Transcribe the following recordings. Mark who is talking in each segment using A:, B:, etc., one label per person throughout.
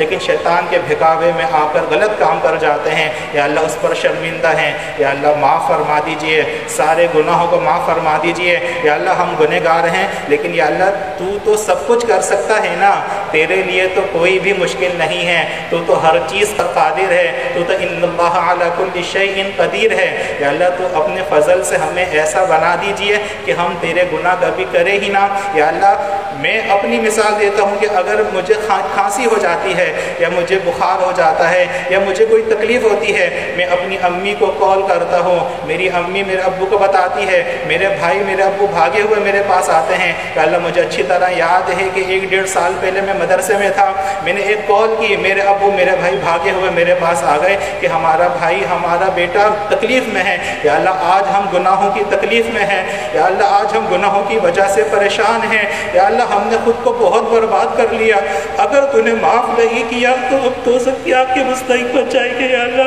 A: لیکن شیطان کے بھگاوے میں آ کر غلط کام کر جاتے ہیں، یا اللہ اس پر شرمندہ ہیں، یا اللہ معاف فرما دیجئے، سارے گناہوں کو معاف فرما دیجئے۔ یا اللہ ہم گنہگار ہیں، لیکن یا اللہ تو سب کچھ کر سکتا ہے نا، تیرے لیے تو کوئی بھی مشکل نہیں ہے، تو ہر چیز پر قادر ہے، تو ان اللہ علی کل شیء قدیر ہے۔ یا اللہ تو اپنے فضل سے ہمیں ایسا بنا دیجئے کہ ہم تیرے گناہ کبھی کرے ہی نہ۔ یا اللہ میں اپنی مثال دیتا ہوں کہ اگر مجھے کھانسی ہو جاتی ہے، یا مجھے بخار ہو جاتا ہے، یا مجھے کوئی تکلیف ہوتی ہے، میں اپنی امی کو کال کرتا ہوں، میری امی میرے ابو کو بتاتی ہے، میرے بھائی میرے ابو بھاگے ہوئے میرے پاس آتے ہیں۔ کہ اللہ مجھے اچھی طرح یاد ہے کہ 1-1.5 سال پہلے میں مدرسے میں تھا، میں نے ایک کال کی، میرے ابو میرے بھائی بھاگے ہوئے میرے پاس آ گئے کہ ہمارا بھائی ہمارا بیٹا تکلیف میں ہے۔ یا اللہ آج ہم گناہوں کی تکلیف میں ہیں، یا اللہ آج ہم گناہوں کی وجہ سے پریشان ہیں، یا اللہ ہم نے خود کو بہت برباد کر لیا، اگر تو نے معاف نہیں کیا تو اب تو سب کی آپ کے مستحق بچائے گے۔ یا اللہ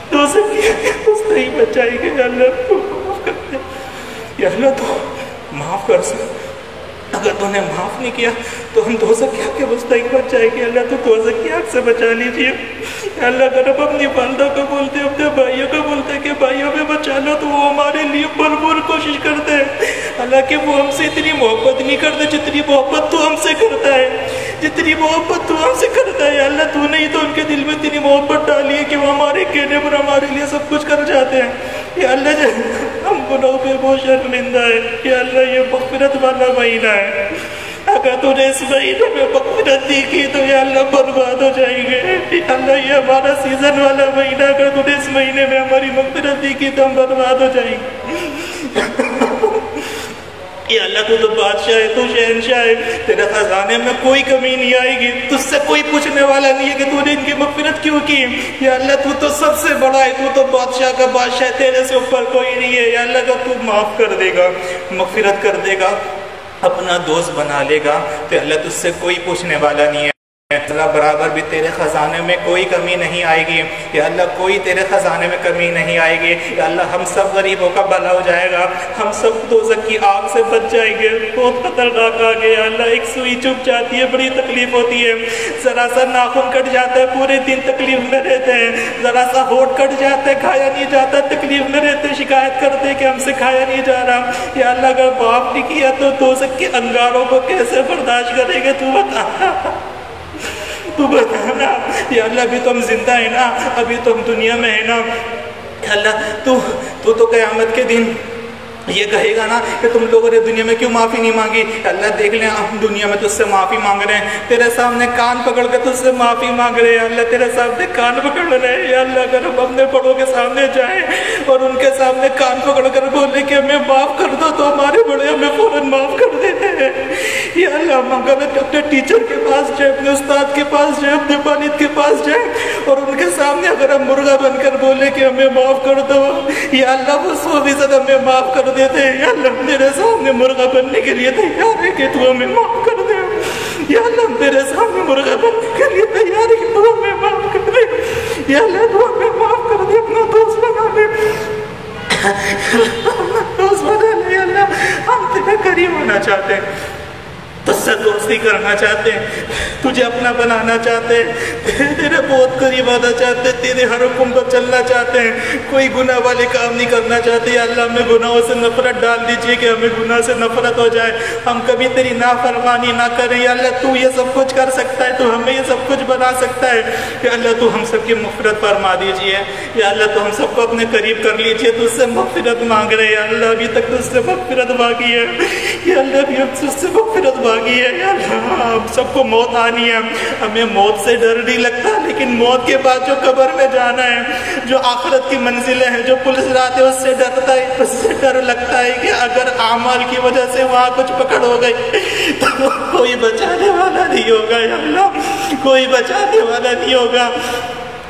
A: تو سب کی آپ کے مستحق بچائے گے۔ یا اللہ تو معاف کر دے، یا اللہ تو معاف کر سکتے، اگر تو نے معاف نہیں کیا تو ہم دوزخ کی آگ کے مستحق بچ جائیں گے۔ اللہ تو دوزخ کی آگ سے بچا لیجیے۔ اللہ اگر ہم اپنی والدہ کو بولتے، اپنے بھائیوں کو بولتے کہ بھائیوں میں بچا لو، تو وہ ہمارے لیے بھرپور کوشش کرتے ہیں۔ حالانکہ وہ ہم سے اتنی محبت نہیں کرتے جتنی محبت تو ہم سے کرتا ہے، جتنی محبت تو ہم سے کرتا ہے۔ اللہ تو نے ہی تو ان کے دل میں اتنی محبت ڈالی ہے کہ وہ ہمارے کہنے پر ہمارے لیے سب کچھ کر جاتے ہیں۔ یا اللہ ہم گناہوں پہ بہت شرمندہ ہے۔ یا اللہ یہ مغفرت والا مہینہ ہے، اگر تو نے اس مہینے میں مغفرت دی کی تو یا اللہ برباد ہو جائیں گے۔ یا اللہ یہ ہمارا سیزن والا مہینہ، اگر تو نے اس مہینے میں ہماری مغفرت دی کی تو ہم برباد ہو جائیں گے۔ یا اللہ تو بادشاہ ہے، تو شہنشاہ ہے، تیرے خزانے میں کوئی کمی نہیں آئے گی، تجھ سے کوئی پوچھنے والا نہیں ہے کہ تو نے ان کی مغفرت کیوں کی۔ یا اللہ تو سب سے بڑا ہے، تو بادشاہ کا بادشاہ ہے، تیرے سے اوپر کوئی نہیں ہے۔ یا اللہ اگر تو معاف کر دے گا، مغفرت کر دے گا، اپنا دوست بنا لے گا، تو اللہ تجھ سے کوئی پوچھنے والا نہیں ہے۔ اللہ برابر بھی تیرے خزانے میں کوئی کمی نہیں آئے گی۔ یا اللہ کوئی تیرے خزانے میں کمی نہیں آئے گی۔ یا اللہ ہم سب غریبوں کا بھلا ہو جائے گا، ہم سب دوزخ کی آگ سے بچ جائیں گے۔ بہت خطرناک آگ ہے۔ یا اللہ ایک سوئی چپ جاتی ہے، بڑی تکلیف ہوتی ہے، ذرا سا ناخن کٹ جاتا ہے، پورے دن تکلیف میں رہتے ہیں، ذرا سا ہونٹ کٹ جاتا ہے، کھایا نہیں جاتا، تکلیف میں رہتے ہیں، شکایت کرتے ہیں کہ ہم سے کھایا نہیں جا رہا۔ یا اللہ اگر معاف نہیں کیا تو دوزخ کے انگاروں کو کیسے برداشت کریں گے؟ تو بتا، تو بتانا۔ یا اللہ ابھی تو ہم زندہ ہیں نا، ابھی تو ہم دنیا میں ہیں نا۔ اللہ تو قیامت کے دن یہ کہے گا نا کہ تم لوگوں نے دنیا میں کیوں معافی نہیں مانگی؟ اللہ دیکھ لیں ہم دنیا میں تجھ سے معافی مانگ رہے ہیں، تیرے سامنے کان پکڑ کے تجھ سے معافی مانگ رہے ہیں۔ اللہ تیرے سامنے کان پکڑ رہے ہیں۔ یا اللہ اگر ہم اپنے بڑوں کے سامنے جائیں اور ان کے سامنے کان پکڑ کر بولے کہ ہمیں معاف کر دو، تو ہمارے بڑے ہمیں فوراً معاف کر دیتے ہیں۔ یا اللہ ہم اگر اپنے ٹیچر کے پاس جائیں، اپنے استاد کے پاس جائیں، اپنے والد کے پاس جائیں اور ان کے سامنے اگر ہم مرغا بن کر بولے کہ ہمیں معاف کر دو، یا اللہ وہ 100% ہمیں معاف کر دیتے ہیں۔ یا اللہ میرے سامنے مرغا بننے کے لیے تیار ہے کہ تو ہمیں معاف کر دے۔ یا اللہ میرے سامنے مرغا بننے کے لیے تیار ہے کہ تو ہمیں معاف کر دے۔ یا اللہ تو ہمیں معاف کر دے، اپنا دوست بنا لے، اپنا دوست بنا لے۔ یا اللہ ہم تیرے قریب ہونا چاہتے ہیں، تجھ سے دوستی کرنا چاہتے ہیں، تجھے اپنا بنانا چاہتے ہیں، تیرے بہت قریب آنا چاہتے ہیں، تیرے ہر حکم پر چلنا چاہتے ہیں، کوئی گناہ والے کام نہیں کرنا چاہتے۔ یا اللہ ہمیں گناہوں سے نفرت ڈال دیجیے کہ ہمیں گناہ سے نفرت ہو جائے، ہم کبھی تیری نافرمانی نہ کریں۔ یا اللہ تو یہ سب کچھ کر سکتا ہے، تو ہمیں یہ سب کچھ بنا سکتا ہے۔ یا اللہ تو ہم سب کی مغفرت فرما دیجیے۔ یا اللہ تو ہم سب کو اپنے قریب کر لیجیے، تجھ سے مغفرت مانگ رہے ہیں۔ یا اللہ ابھی تک تجھ سے مغفرت مانگی ہے، یا اللہ ابھی ہم تجھ سے مغفرت مانگی ہے۔ یا اللہ ہم سب کو موت آنی ہے، ہمیں موت سے ڈر نہیں لگتا، لیکن موت کے بعد جو قبر میں جانا ہے، جو آخرت کی منزلیں ہیں، جو پولیس رات ہے، اس سے ڈرتا ہے، اس سے ڈر لگتا ہے کہ اگر اعمال کی وجہ سے وہاں کچھ پکڑ ہو گئی تو کوئی بچانے والا نہیں ہوگا۔ یا اللہ کوئی بچانے والا نہیں ہوگا۔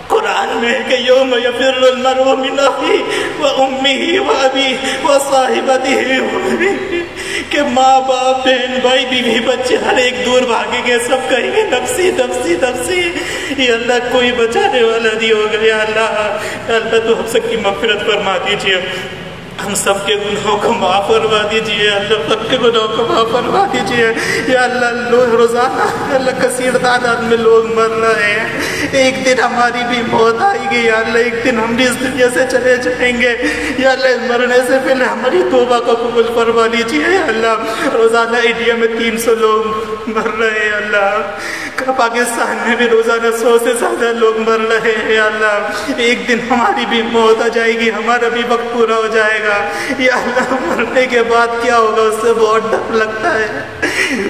A: قرآن میں کہ یوم یفر المرء من اخیہ و امہ و ابیہ و صاحبتہ کہ ماں باپ بہن بھائی بیوی بچے ہر ایک دور بھاگیں گے، سب کہیں گے نفسی نفسی نفسی۔ یا اللہ کوئی بچانے والا نہیں ہوگا۔ یا اللہ تو ہم سب کی مغفرت فرما دیجیے، ہم سب کے گناہوں کو معاف فرما دیجیے اللہ، سب کے گناہوں کو معاف فرما دیجیے یا اللہ۔ روزانہ اللہ کثیر تعداد میں لوگ مر رہے ہیں، ایک دن ہماری بھی موت آئے گی یا اللہ، ایک دن ہم بھی اس دنیا سے چلے جائیں گے یا اللہ۔ مرنے سے پہلے ہماری توبہ کو قبول فرما لیجیے یا اللہ۔ روزانہ انڈیا میں 300 لوگ مر رہے ہیں اللہ، پاکستان میں بھی روزانہ 100 سے زیادہ لوگ مر رہے ہیں یا اللہ۔ ایک دن ہماری بھی موت آ جائے گی، ہمارا بھی وقت پورا ہو جائے گا یا اللہ۔ مرنے کے بعد کیا ہوگا اس سے بہت ڈر لگتا ہے،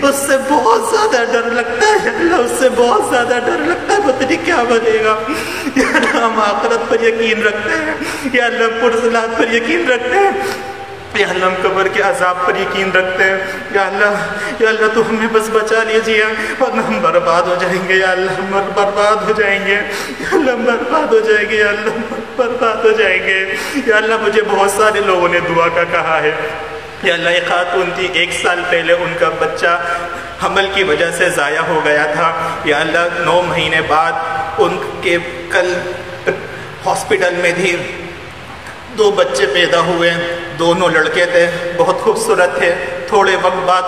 A: اس سے بہت زیادہ ڈر لگتا ہے اللہ، اس سے بہت زیادہ ڈر لگتا ہے، پتہ نہیں کیا بنے گا یا اللہ۔ ہم آخرت پر یقین رکھتے ہیں یا اللہ، پرزلات پر یقین رکھتے ہیں یا اللہ، ہم قبر کے عذاب پر یقین رکھتے ہیں یا اللہ۔ یا اللہ تو ہمیں بس بچا لیجیے ورنہ ہم برباد ہو جائیں گے یا اللہ، ہم برباد ہو جائیں گے یا اللہ، ہم برباد ہو جائیں گے یا اللہ، برباد ہو جائیں گے یا اللہ۔ مجھے بہت سارے لوگوں نے دعا کا کہا ہے یا اللہ۔ ایک خاتون تھی، 1 سال پہلے ان کا بچہ حمل کی وجہ سے ضائع ہو گیا تھا یا اللہ۔ 9 مہینے بعد ان کے کل ہاسپٹل میں تھی، 2 بچے پیدا ہوئے، دونوں لڑکے تھے، بہت خوبصورت تھے۔ تھوڑے وقت بعد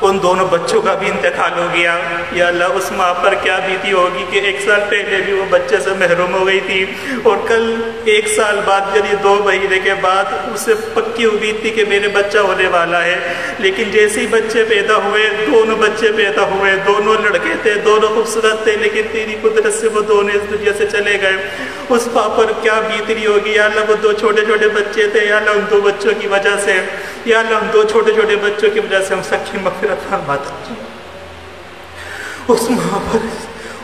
A: ان دونوں بچوں کا بھی انتقال ہو گیا یا اللہ۔ اس ماں پر کیا بیتی ہوگی کہ 1 سال پہلے بھی وہ بچے سے محروم ہو گئی تھی اور کل 1 سال بعد یعنی 2 مہینے کے بعد اسے پکی امید تھی کہ میرے بچہ ہونے والا ہے، لیکن جیسے ہی بچے پیدا ہوئے، دونوں بچے پیدا ہوئے، دونوں لڑکے تھے، دونوں خوبصورت تھے، لیکن تیری قدرت سے وہ دونوں اس دنیا سے چلے گئے۔ اس ماں پر کیا بیت رہی ہوگی یا اللہ۔ وہ 2 چھوٹے چھوٹے بچے تھے یا اللہ، ان 2 بچوں کی وجہ سے یا اللہ، ہم 2 چھوٹے چھوٹے بچوں کی وجہ سے ہم سب کی مغفرت فرماتا ہوں۔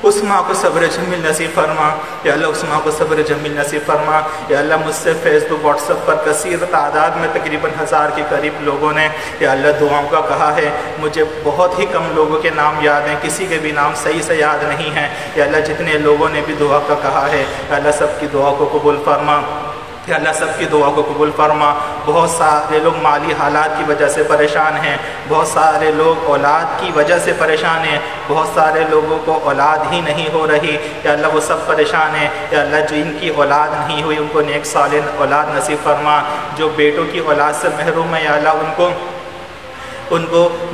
A: اس ماں کو صبر جمیل نصیب فرما یا اللہ، اس ماں کو صبر جمیل نصیب فرما یا اللہ۔ مجھ سے فیس بک واٹس ایپ پر کثیر تعداد میں تقریباً 1000 کے قریب لوگوں نے یا اللہ دعاؤں کا کہا ہے۔ مجھے بہت ہی کم لوگوں کے نام یاد ہیں، کسی کے بھی نام صحیح سے یاد نہیں ہیں یا اللہ۔ جتنے لوگوں نے بھی دعا کا کہا ہے یا اللہ، سب کی دعا کو قبول فرما یا اللہ، سب کی دعا کو قبول فرما۔ بہت سارے لوگ مالی حالات کی وجہ سے پریشان ہیں، بہت سارے لوگ اولاد کی وجہ سے پریشان ہیں، بہت سارے لوگوں کو اولاد ہی نہیں ہو رہی یا اللہ، وہ سب پریشان ہیں یا اللہ۔ جن کی اولاد نہیں ہوئی ان کو نیک صالح اولاد نصیب فرما۔ جو بیٹوں کی اولاد سے محروم ہے یا اللہ، ان کو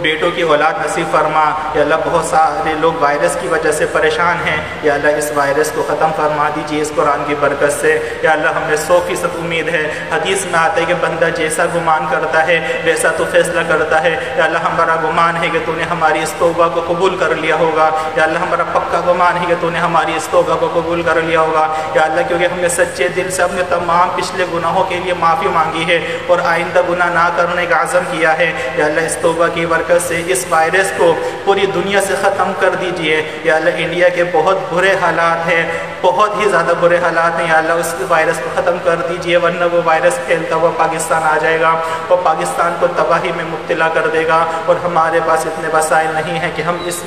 A: بیٹوں کی اولاد نصیب فرما یا اللہ۔ بہت سارے لوگ وائرس کی وجہ سے پریشان ہیں یا اللہ، اس وائرس کو ختم فرما دیجیے اس قرآن کی برکت سے یا اللہ۔ ہمیں 100% امید ہے، حدیث میں آتا ہے کہ بندہ جیسا گمان کرتا ہے ویسا تو فیصلہ کرتا ہے یا اللہ۔ ہمارا گمان ہے کہ تو نے ہماری اس توبہ کو قبول کر لیا ہوگا یا اللہ۔ ہمارا پکا گمان ہے کہ تو نے ہماری اس توبہ کو قبول کر لیا ہوگا یا اللہ، کیونکہ ہم نے سچے دل سے اپنے تمام پچھلے گناہوں کے لیے معافی مانگی ہے اور آئندہ گناہ نہ کرنے کا عزم کیا ہے یا اللہ۔ اس توبہ کی برکت سے اس وائرس کو پوری دنیا سے ختم کر دیجئے یا اللہ۔ انڈیا کے بہت برے حالات ہیں، بہت ہی زیادہ برے حالات ہیں یا اللہ۔ اس وائرس کو ختم کر دیجئے ورنہ وہ وائرس پھیلتا ہوا پاکستان آ جائے گا اور پاکستان کو تباہی میں مبتلا کر دے گا اور ہمارے پاس اتنے وسائل نہیں ہیں کہ ہم اس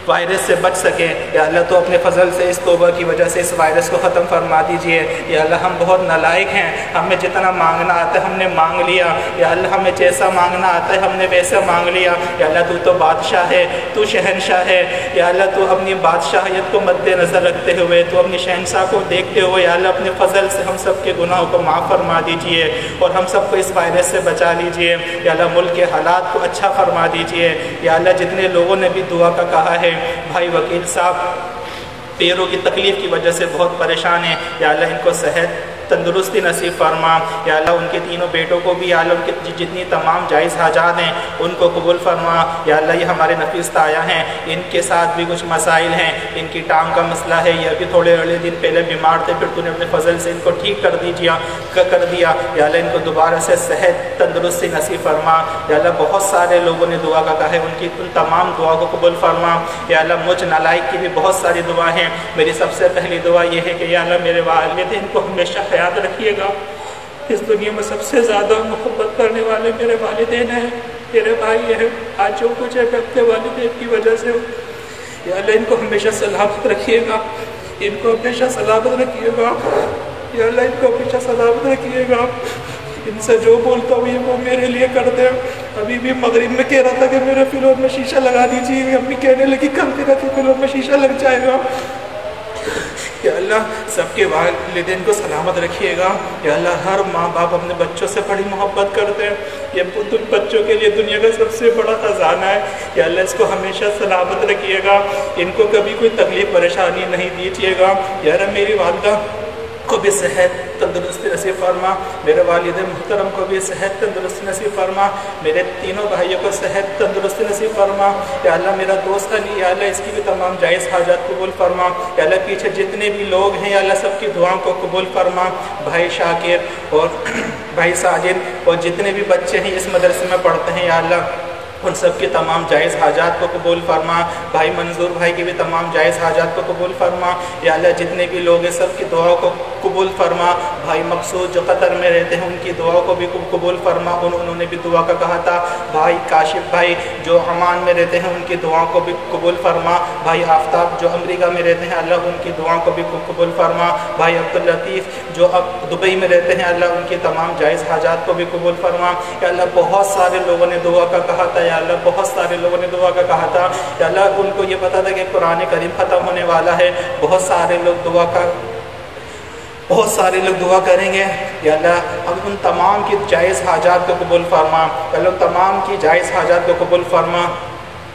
A: وائرس سے بچ سکیں یا اللہ۔ تو اپنے فضل سے اس توبہ کی وجہ سے اس وائرس کو ختم فرما دیجئے یا اللہ۔ ہم بہت نالائق ہیں، ہمیں جتنا مانگنا آتا ہے ہم نے مانگ لیا یا اللہ۔ ہمیں جیسا مانگنا آتا ہے ہم نے ویسا مانگ لیا یا اللہ۔ تو تو بادشاہ ہے، تو شہنشاہ ہے یا اللہ۔ تو اپنی بادشاہیت کو مد نظر رکھتے ہوئے، تو اپنی شہنشاہ کو دیکھتے ہوئے یا اللہ، اپنے فضل سے ہم سب کے گناہوں کو معاف فرما دیجئے اور ہم سب کو اس وائرس سے بچا لیجئے یا اللہ۔ ملک کے حالات کو اچھا فرما دیجئے یا اللہ۔ جتنے لوگوں نے بھی دعا کا کہا ہے، بھائی وکیل صاحب پیروں کی تکلیف کی وجہ سے بہت پریشان ہیں یا اللہ، ان کو صحت تندرستی نصیب فرما یا اللہ۔ ان کے تینوں بیٹوں کو بھی یا اللہ، ان کی جتنی تمام جائز حاجات ہیں ان کو قبول فرما یا اللہ۔ یہ ہمارے نفیس تایا ہیں، ان کے ساتھ بھی کچھ مسائل ہیں، ان کی ٹانگ کا مسئلہ ہے، یہ ابھی تھوڑے دن پہلے بیمار تھے، پھر تو نے اپنے فضل سے ان کو ٹھیک کر دیا یا اللہ۔ ان کو دوبارہ سے صحت تندرستی نصیب فرما یا اللہ۔ بہت سارے لوگوں نے دعا کا کہا ہے، ان کی ان تمام دعا کو قبول فرما یا اللہ۔ مجھ نالائق کی بھی بہت ساری دعا ہیں، میری سب سے پہلی دعا یہ ہے کہ یا اللہ، میرے والدین کو ہمیشہ یاد رکھیے گا۔ اس دنیا میں سب سے زیادہ محبت کرنے والے میرے والدین ہیں، میرے بھائی ہیں۔ آج جو کچھ ہے میں اپنے والدین کی وجہ سے ہوں یا اللہ۔ ان کو ہمیشہ سلامت رکھیے گا، ان کو ہمیشہ سلامت رکھیے گا یا اللہ۔ ان کو ہمیشہ سلامت رکھیے گا۔ ان سے جو بولتا ہوں یہ وہ میرے لیے کر دیں۔ ابھی بھی مغرب میں کہہ رہا تھا کہ میرے فلور میں شیشہ لگا دیجیے، امی کہنے لگی کل تیرا فلور میں شیشہ لگ جائے گا یا اللہ۔ اللہ سب کے والدین کو سلامت رکھیے گا۔ یا اللہ ہر ماں باپ اپنے بچوں سے بڑی محبت کرتے ہیں، یہ بچوں کے لیے دنیا کا سب سے بڑا خزانہ ہے۔ یا اللہ اس کو ہمیشہ سلامت رکھیے گا، ان کو کبھی کوئی تکلیف پریشانی نہیں دیجیے گا۔ یا رب میری والدہ کو بھی صحت تندرستی نصیب فرما، میرے والد محترم کو بھی صحت تندرستی نصیب فرما، میرے تینوں بھائیوں کو صحت تندرستی نصیب فرما۔ یا اللہ میرا دوست علی، یا اللہ اس کی بھی تمام جائز حاجات قبول فرما۔ یا اللہ پیچھے جتنے بھی لوگ ہیں یا اللہ سب کی دعاؤں کو قبول فرما، بھائی شاکر اور بھائی ساجد اور جتنے بھی بچے ہیں اس مدرسے میں پڑھتے ہیں، یا اللہ ان سب کی تمام جائز حاجات کو قبول فرما، بھائی منظور بھائی کی بھی تمام جائز حاجات کو قبول فرما۔ یا اللہ جتنے بھی لوگ ہیں سب کی دعاؤں کو قبول فرما، بھائی مقصود جو قطر میں رہتے ہیں ان کی دعاؤں کو بھی قبول فرما، انہوں نے بھی دعا کا کہا تھا۔ بھائی کاشف بھائی جو عمان میں رہتے ہیں ان کی دعاؤں کو بھی قبول فرما، بھائی آفتاب جو امریکہ میں رہتے ہیں اللہ ان کی دعاؤں کو بھی قبول فرما، بھائی عبداللطیف جو اب دبئی میں رہتے ہیں اللہ ان کی تمام جائز حاجات کو بھی قبول فرما۔ یا اللہ بہت سارے لوگوں نے دعا کا کہا تھا، یا اللہ بہت سارے لوگوں نے دعا کا کہا تھا، یا اللہ ان کو یہ پتا تھا کہ قرآن کریم ختم ہونے والا ہے، بہت سارے لوگ دعا کریں گے۔ یا اللہ اب ان تمام کی جائز حاجات کو قبول فرما، یا اللہ تمام کی جائز حاجات کو قبول فرما،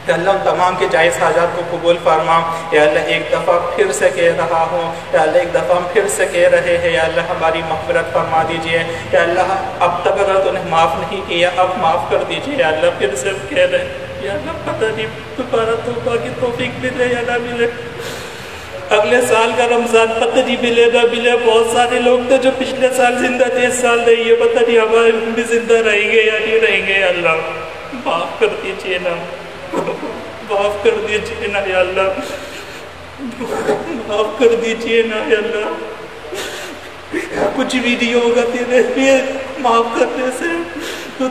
A: یا اللہ ان تمام کے جائز حاجات کو قبول فرما۔ یا اللہ ایک دفعہ پھر سے کہہ رہا ہوں، یا اللہ ایک دفعہ ہم پھر سے کہہ رہے ہیں، یا اللہ ہماری مغفرت فرما دیجئے۔ یا اللہ اب تک اگر تو نے معاف نہیں کیا اب معاف کر دیجئے۔ یا اللہ پھر سے کہہ رہے ہیں، یا اللہ پتہ نہیں دوبارہ توبہ کی توفیق ملے یا نہ ملے، اگلے سال کا رمضان پتہ نہیں ملے نہ ملے۔ بہت سارے لوگ تھے جو پچھلے سال زندہ تھے، اس سال نہیں ہے، پتہ نہیں ہمارے بھی زندہ رہیں گے یا نہیں رہیں گے۔ یا اللہ معاف کر دیجئے نا، معاف کر دیجئے نا یا اللہ، معاف کر دیجئے نا یا اللہ، کچھ بھی نہیں ہوگا تیرے لیے معاف کرنے سے،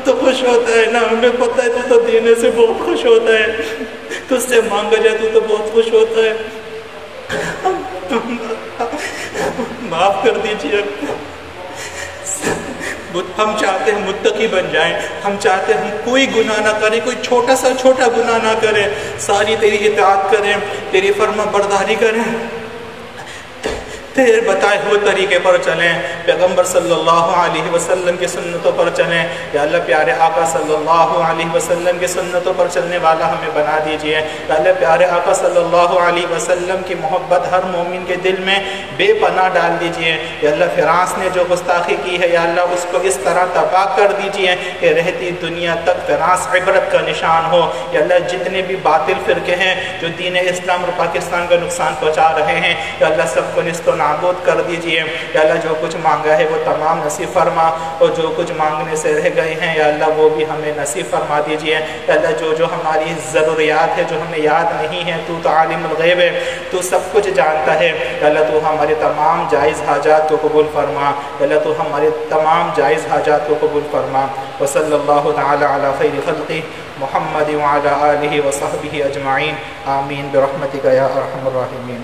A: تو خوش ہوتا ہے نا، ہمیں پتہ ہے تو دینے سے بہت خوش ہوتا ہے، تجھ سے مانگا جائے تو بہت خوش ہوتا ہے۔ معاف کر دیجئے۔ ہم چاہتے ہیں متقی بن جائیں، ہم چاہتے ہیں ہم کوئی گناہ نہ کریں، کوئی چھوٹا سا چھوٹا گناہ نہ کریں، ساری تیری اطاعت کریں، تیری فرما برداری کریں، تیرے بتائے ہوئے طریقے پر چلیں، پیغمبر صلی اللہ علیہ وسلم کی سنتوں پر چلیں۔ یا اللہ پیارے آقا صلی اللہ علیہ وسلم کی سنتوں پر چلنے والا ہمیں بنا دیجئے۔ یا اللہ پیارے آقا صلی اللہ علیہ وسلم کی محبت ہر مومن کے دل میں بے پناہ ڈال دیجئے۔ یا اللہ فرانس نے جو گستاخی کی ہے یا اللہ اس کو اس طرح تباہ کر دیجئے کہ رہتی دنیا تک فرانس عبرت کا نشان ہو۔ یا اللہ جتنے بھی باطل فرقے ہیں جو دین اسلام اور پاکستان کا نقصان پہنچا رہے ہیں یا اللہ سب کو نیست و نابود کر دیجئے۔ یا اللہ جو کچھ مانگا ہے وہ تمام نصیب فرما، اور جو کچھ مانگنے سے رہ گئے ہیں یا اللہ وہ بھی ہمیں نصیب فرما دیجئے۔ یا اللہ جو ہماری ضروریات ہے جو ہمیں یاد نہیں ہے، تو عالم الغیب ہے، تو سب کچھ جانتا ہے۔ یا اللہ تو ہمارے تمام جائز حاجات کو قبول فرما، یا اللہ تو ہمارے تمام جائز حاجات کو قبول فرما۔ وصلی اللہ تعالی علی خیر خلقہ محمد وعلی آلہ وصحبہ اجمعین، آمین برحمتک یا ارحم الراحمین۔